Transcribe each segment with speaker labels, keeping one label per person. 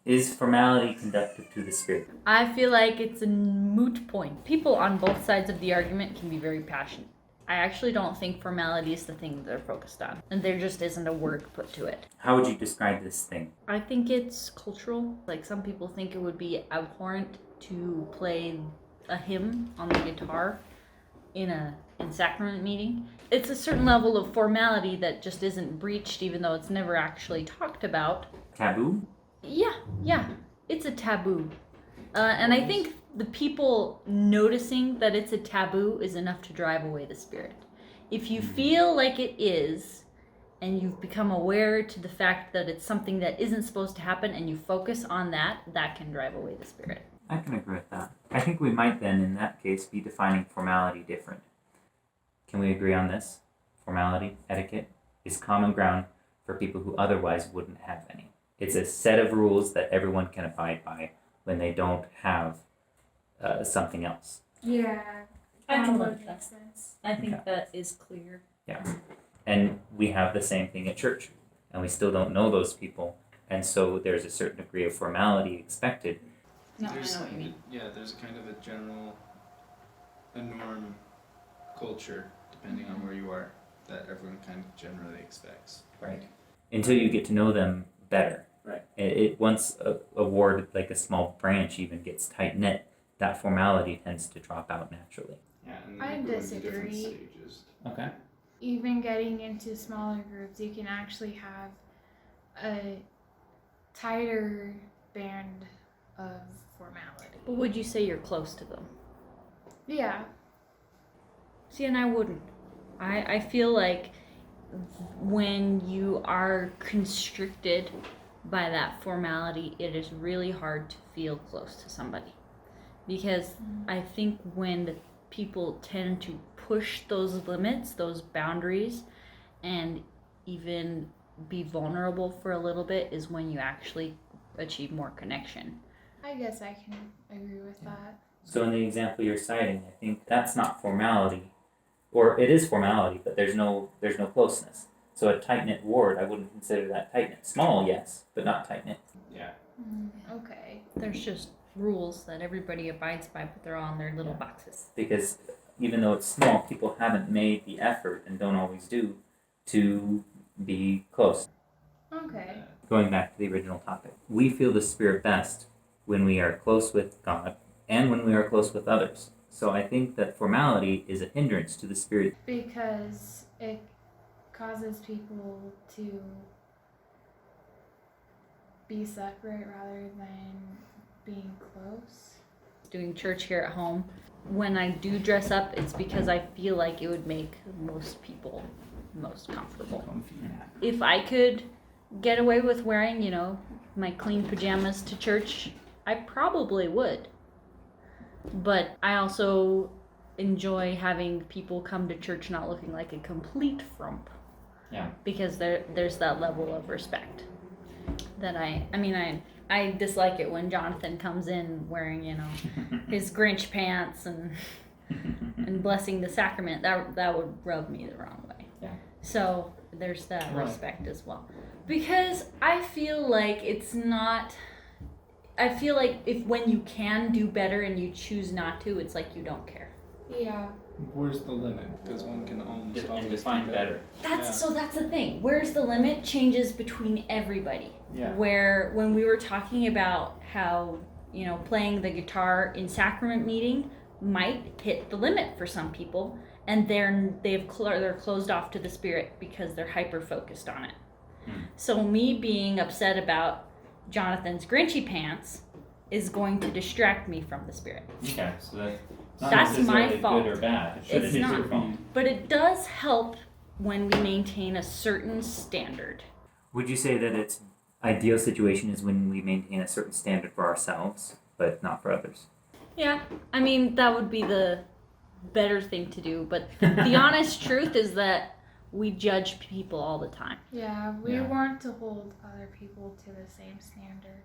Speaker 1: Is formality conducive to the Spirit?
Speaker 2: I feel like it's a moot point. People on both sides of the argument can be very passionate. I actually don't think formality is the thing they're focused on, and there just isn't a word put to it.
Speaker 1: How would you describe this thing?
Speaker 2: I think it's cultural. Like, some people think it would be abhorrent to play a hymn on the guitar in sacrament meeting. It's a certain level of formality that just isn't breached, even though it's never actually talked about.
Speaker 1: Taboo?
Speaker 2: Yeah, it's a taboo. And I think the people noticing that it's a taboo is enough to drive away the Spirit. If you feel like it is, and you've become aware to the fact that it's something that isn't supposed to happen, and you focus on that, that can drive away the Spirit.
Speaker 1: I can agree with that. I think we might then, in that case, be defining formality different. Can we agree on this? Formality, etiquette, is common ground for people who otherwise wouldn't have any. It's a set of rules that everyone can abide by when they don't have something else.
Speaker 3: Yeah.
Speaker 2: I can
Speaker 3: that
Speaker 2: like that.
Speaker 3: makes sense.
Speaker 2: I think that is clear.
Speaker 1: Yeah. And we have the same thing at church, and we still don't know those people, and so there's a certain degree of formality expected.
Speaker 2: No, I know what you mean.
Speaker 4: Yeah, there's kind of a norm culture, depending on where you are, that everyone kind of generally expects.
Speaker 1: Right. Until you get to know them better.
Speaker 4: Right.
Speaker 1: Once a ward, like a small branch even, gets tight-knit, that formality tends to drop out naturally.
Speaker 4: Yeah, and
Speaker 3: I
Speaker 4: then you go into different
Speaker 3: disagree.
Speaker 4: stages.
Speaker 1: Okay.
Speaker 3: Even getting into smaller groups, you can actually have a tighter band of formality.
Speaker 2: But would you say you're close to them?
Speaker 3: Yeah.
Speaker 2: See, and I wouldn't. I feel like when you are constricted by that formality, it is really hard to feel close to somebody. Because I think when the people tend to push those limits, those boundaries, and even be vulnerable for a little bit is when you actually achieve more connection.
Speaker 3: I guess I can agree with that.
Speaker 1: So in the example you're citing, I think that's not formality, or it is formality, but there's no closeness. So a tight-knit ward, I wouldn't consider that tight-knit. Small, yes, but not tight-knit.
Speaker 4: Yeah.
Speaker 3: Okay.
Speaker 2: There's just rules that everybody abides by, but they're all in their little boxes.
Speaker 1: Because even though it's small, people haven't made the effort, and don't always do, to be close.
Speaker 3: Okay.
Speaker 1: Going back to the original topic, we feel the Spirit best when we are close with God and when we are close with others. So I think that formality is a hindrance to the Spirit.
Speaker 3: Because it causes people to be separate rather than being close.
Speaker 2: Doing church here at home, when I do dress up, it's because I feel like it would make most people most comfortable. If I could get away with wearing, my clean pajamas to church, I probably would. But I also enjoy having people come to church not looking like a complete frump.
Speaker 1: Yeah.
Speaker 2: Because there's that level of respect that I dislike it when Jonathan comes in wearing, his Grinch pants and blessing the sacrament. That would rub me the wrong way.
Speaker 1: Yeah.
Speaker 2: So there's that
Speaker 1: Right.
Speaker 2: respect as well. Because I feel like if when you can do better and you choose not to, it's like you don't care.
Speaker 3: Yeah.
Speaker 4: Where's the limit? Because one can almost
Speaker 1: And
Speaker 4: always
Speaker 1: define
Speaker 4: do
Speaker 1: better.
Speaker 2: That's the thing. Where's the limit changes between everybody.
Speaker 4: Yeah.
Speaker 2: Where when we were talking about how, playing the guitar in sacrament meeting might hit the limit for some people, and they're closed off to the Spirit because they're hyper focused on it. So me being upset about Jonathan's Grinchy pants is going to distract me from the Spirit.
Speaker 1: Okay, so
Speaker 2: That's my fault.
Speaker 1: Good or bad.
Speaker 2: It's
Speaker 1: your
Speaker 2: not.
Speaker 1: fault.
Speaker 2: But it does help when we maintain a certain standard.
Speaker 1: Would you say that its ideal situation is when we maintain a certain standard for ourselves, but not for others?
Speaker 2: Yeah, that would be the better thing to do. But the honest truth is that we judge people all the time.
Speaker 3: Yeah, we
Speaker 1: Yeah.
Speaker 3: want to hold other people to the same standard.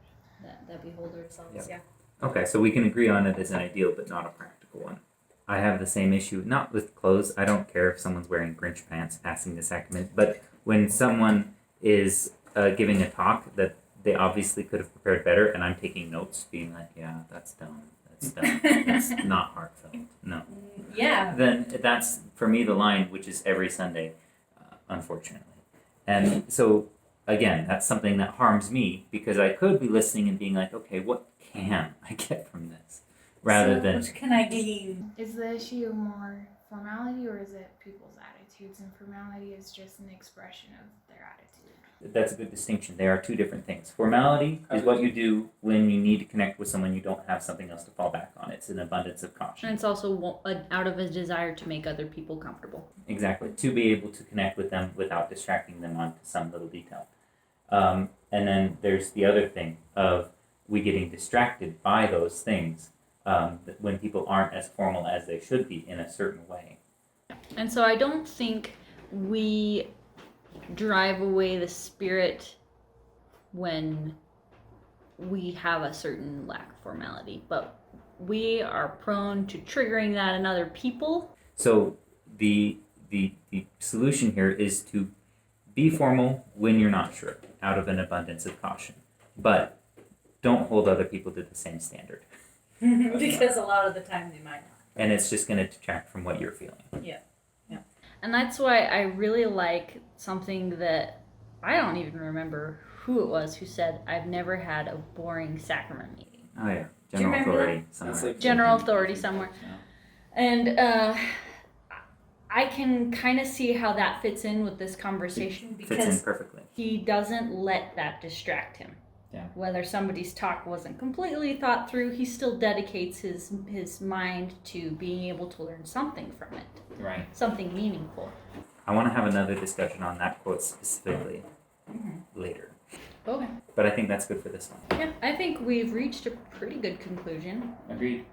Speaker 2: That we hold ourselves.
Speaker 1: Yep.
Speaker 2: Yeah.
Speaker 1: Okay, so we can agree on it as an ideal, but not a practical one. I have the same issue, not with clothes. I don't care if someone's wearing Grinch pants passing the sacrament, but when someone is giving a talk that they obviously could have prepared better, and I'm taking notes, being like, yeah, that's dumb. That's dumb. That's not heartfelt. No.
Speaker 2: Yeah.
Speaker 1: Then that's, for me, the line, which is every Sunday, unfortunately. And so, again, that's something that harms me, because I could be listening and being like, okay, what can I get from this? Rather than,
Speaker 2: What can I gain?
Speaker 3: Is the issue more formality, or is it people's attitudes? And formality is just an expression of their attitude.
Speaker 1: that's a good distinction. They are two different things. Formality is what you do when you need to connect with someone you don't have something else to fall back on. It's an abundance of caution.
Speaker 2: And it's also out of a desire to make other people comfortable.
Speaker 1: Exactly. To be able to connect with them without distracting them onto some little detail. And then there's the other thing of we getting distracted by those things when people aren't as formal as they should be in a certain way.
Speaker 2: And so I don't think we drive away the spirit when we have a certain lack of formality, but we are prone to triggering that in other people.
Speaker 1: So the solution here is to be formal when you're not sure, out of an abundance of caution. But don't hold other people to the same standard.
Speaker 2: Because a lot of the time they might not.
Speaker 1: And it's just going to detract from what you're feeling.
Speaker 2: And that's why I really like something that I don't even remember who it was who said, I've never had a boring sacrament meeting.
Speaker 1: Oh yeah,
Speaker 2: you
Speaker 1: general
Speaker 2: remember
Speaker 1: authority somewhere.
Speaker 4: That's like
Speaker 2: General authority somewhere.
Speaker 1: Yeah.
Speaker 2: And I can kind of see how that fits in with this conversation
Speaker 1: Fits in
Speaker 2: because
Speaker 1: perfectly.
Speaker 2: he doesn't let that distract him.
Speaker 1: Yeah.
Speaker 2: Whether somebody's talk wasn't completely thought through, he still dedicates his mind to being able to learn something from it,
Speaker 1: Right.
Speaker 2: something meaningful.
Speaker 1: I want to have another discussion on that quote specifically later.
Speaker 2: Okay.
Speaker 1: But I think that's good for this one.
Speaker 2: Yeah, I think we've reached a pretty good conclusion.
Speaker 1: Agreed.